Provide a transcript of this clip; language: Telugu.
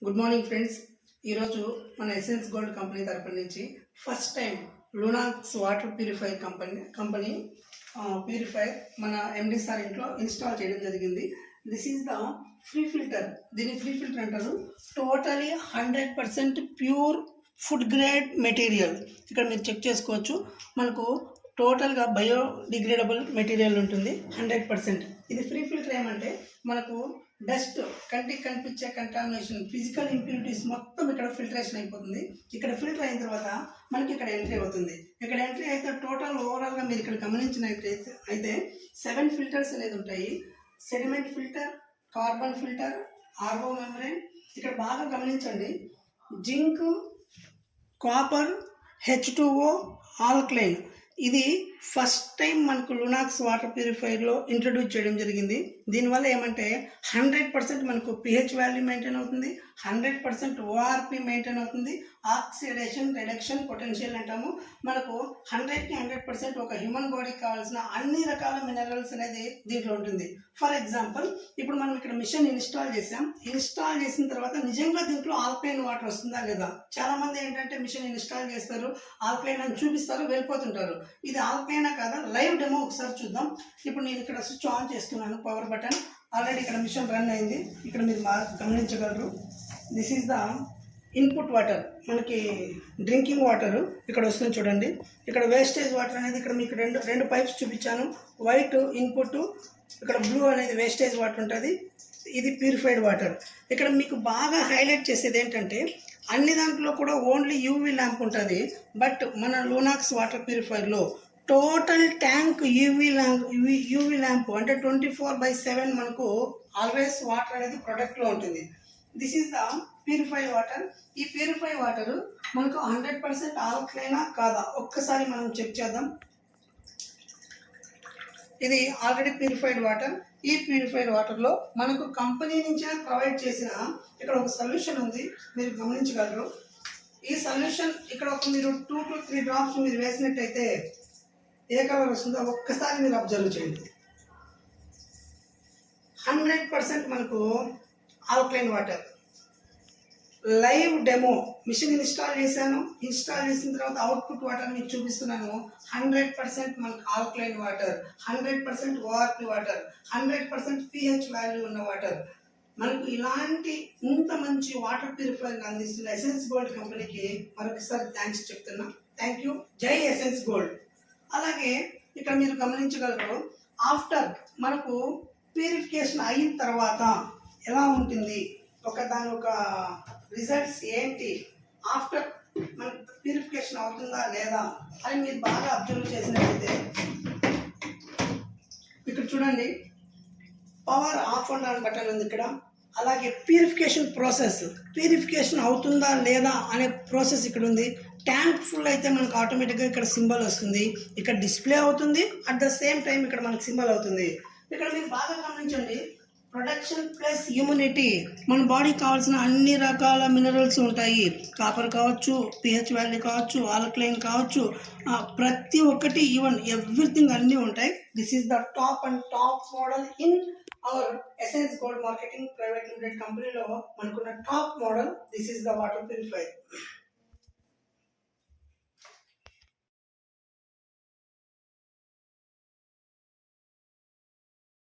Good morning friends. ఈరోజు మన ఎసెన్స్ గోల్డ్ కంపెనీ తరపు నుంచి first time Lunox water purifier company purifier మన ఎండి సార్ ఇంట్లో ఇన్స్టాల్ చేయడం జరిగింది. This is the free filter. దీన్ని ఫ్రీ ఫిల్టర్ అంటారు. Totally 100% pure food grade material. ఇక్కడ మీరు చెక్ చేసుకోవచ్చు. మనకు టోటల్గా బయోడిగ్రేడబుల్ మెటీరియల్ ఉంటుంది 100%. ఇది ఫ్రీ ఫిల్టర్ ఏమంటే మనకు డస్ట్, కంటికి కనిపించే కంటామినేషన్, ఫిజికల్ ఇంప్యూరిటీస్ మొత్తం ఇక్కడ ఫిల్టరేషన్ అయిపోతుంది. ఇక్కడ ఫిల్టర్ అయిన తర్వాత మనకి ఇక్కడ ఎంట్రీ అవుతుంది. ఇక్కడ ఎంట్రీ అయితే టోటల్ ఓవరాల్గా మీరు ఇక్కడ గమనించినట్లయితే అయితే 7 ఫిల్టర్స్ అనేది ఉంటాయి. Sediment filter, carbon filter, RO membrane. ఇక్కడ బాగా గమనించండి. Zinc, copper, H2O, alkaline. ఇది ఫస్ట్ టైం మనకు లూనాక్స్ వాటర్ ప్యూరిఫైర్లో ఇంట్రడ్యూస్ చేయడం జరిగింది. దీనివల్ల ఏమంటే 100% మనకు pH వాల్యూ మెయింటైన్ అవుతుంది, 100% ORP మెయింటైన్ అవుతుంది, ఆక్సిడేషన్ రిడక్షన్ పొటెన్షియల్ అంటాము. మనకు 100% ఒక హ్యూమన్ బాడీకి కావాల్సిన అన్ని రకాల మినరల్స్ అనేది దీంట్లో ఉంటుంది. ఫర్ ఎగ్జాంపుల్, ఇప్పుడు మనం ఇక్కడ మిషన్ ఇన్స్టాల్ చేసాం. ఇన్స్టాల్ చేసిన తర్వాత నిజంగా దీంట్లో ఆల్కలైన్ వాటర్ వస్తుందా లేదా? చాలా మంది ఏంటంటే మిషన్ ఇన్స్టాల్ చేస్తారు, ఆల్కలైన్ అని చూపిస్తారు, వెళ్ళిపోతుంటారు. ఇది ఆల్కలైనా కాదా? లైవ్ డెమో ఒకసారి చూద్దాం. ఇప్పుడు నేను ఇక్కడ స్విచ్ ఆన్ చేస్తున్నాను, పవర్ బటన్. ఆల్రెడీ ఇక్కడ మిషన్ రన్ అయింది. ఇక్కడ మీరు గమనించగలరు. This is the input water. మనకి డ్రింకింగ్ వాటర్ ఇక్కడ వస్తుంది చూడండి. ఇక్కడ వేస్టేజ్ వాటర్ అనేది ఇక్కడ మీకు రెండు పైప్స్ చూపించాను. వైట్ ఇన్పుట్, ఇక్కడ బ్లూ అనేది వేస్టేజ్ వాటర్ ఉంటుంది. ఇది ప్యూరిఫైడ్ వాటర్. ఇక్కడ మీకు బాగా హైలైట్ చేసేది ఏంటంటే అన్ని దాంట్లో కూడా ఓన్లీ యూవీ ల్యాంప్ ఉంటుంది. బట్ మన లూనాక్స్ వాటర్ ప్యూరిఫైర్లో టోటల్ ట్యాంక్ యూవీ ల్యాంప్ అంటే 24/7 మనకు ఆల్వేస్ వాటర్ అనేది ప్రొడక్ట్లో ఉంటుంది. This is the purified water. ఈ ప్యూరిఫైడ్ వాటర్ మనకు 100% ఆల్కలైనా కాదా ఒక్కసారి మనం చెక్ చేద్దాం. ఇది ఆల్రెడీ ప్యూరిఫైడ్ వాటర్. ఈ ప్యూరిఫైడ్ వాటర్లో మనకు కంపెనీ నుంచి ప్రొవైడ్ చేసిన ఇక్కడ ఒక సొల్యూషన్ ఉంది, మీరు గమనించగలరు. ఈ సొల్యూషన్ ఇక్కడ ఒక మీరు 2 to 3 డ్రాప్స్ మీరు వేసినట్టయితే ఏ కలర్ వస్తుందో ఒక్కసారి మీరు అబ్జర్వ్ చేయండి. 100% మనకు alkaline water. Live demo machine install చేశాను. ఇన్స్టాల్ చేసిన తర్వాత అవుట్పుట్ వాటర్ మీకు చూపిస్తున్నాను. 100% మనకు alkaline water, 100% ORP water, 100% pH value ఉన్న వాటర్. మనకు ఇలాంటి ఇంత మంచి వాటర్ ప్యూరిఫైర్ అందిస్తున్న ఎసెన్స్ గోల్డ్ కంపెనీకి మరొకసారి థ్యాంక్స్ చెప్తున్నా. Thank you. జై ఎసెన్స్ గోల్డ్. అలాగే ఇక్కడ మీరు గమనించగలరు. ఆఫ్టర్ మనకు ప్యూరిఫికేషన్ అయిన తర్వాత ఎలా ఉంటుంది, దాని ఒక రిజల్ట్స్ ఏంటి, ఆఫ్టర్ మనకు ప్యూరిఫికేషన్ అవుతుందా లేదా అని మీరు బాగా అబ్జర్వ్ చేసినట్లయితే ఇక్కడ చూడండి. Power of and on button ఉంది ఇక్కడ. అలాగే ప్యూరిఫికేషన్ అవుతుందా లేదా అనే ప్రాసెస్ ఇక్కడ ఉంది. ట్యాంక్ ఫుల్ అయితే మనకు ఆటోమేటిక్గా ఇక్కడ సింబల్ వస్తుంది, ఇక్కడ డిస్ప్లే అవుతుంది. అట్ ద సేమ్ టైం ఇక్కడ మనకు సింబల్ అవుతుంది. ఇక్కడ మీరు బాగా గమనించండి. Production plus immunity. మన బాడీకి కావాల్సిన అన్ని రకాల మినరల్స్ ఉంటాయి. కాపర్ కావచ్చు, pH వాల్యూ కావచ్చు, ఆల్కలైన్ కావచ్చు, ప్రతి ఒక్కటి ఈవెన్ ఎవ్రీథింగ్ అన్నీ ఉంటాయి. This is the top model in our essence gold marketing private limited కంపెనీలో మనకున్న top model. This is the water purifier.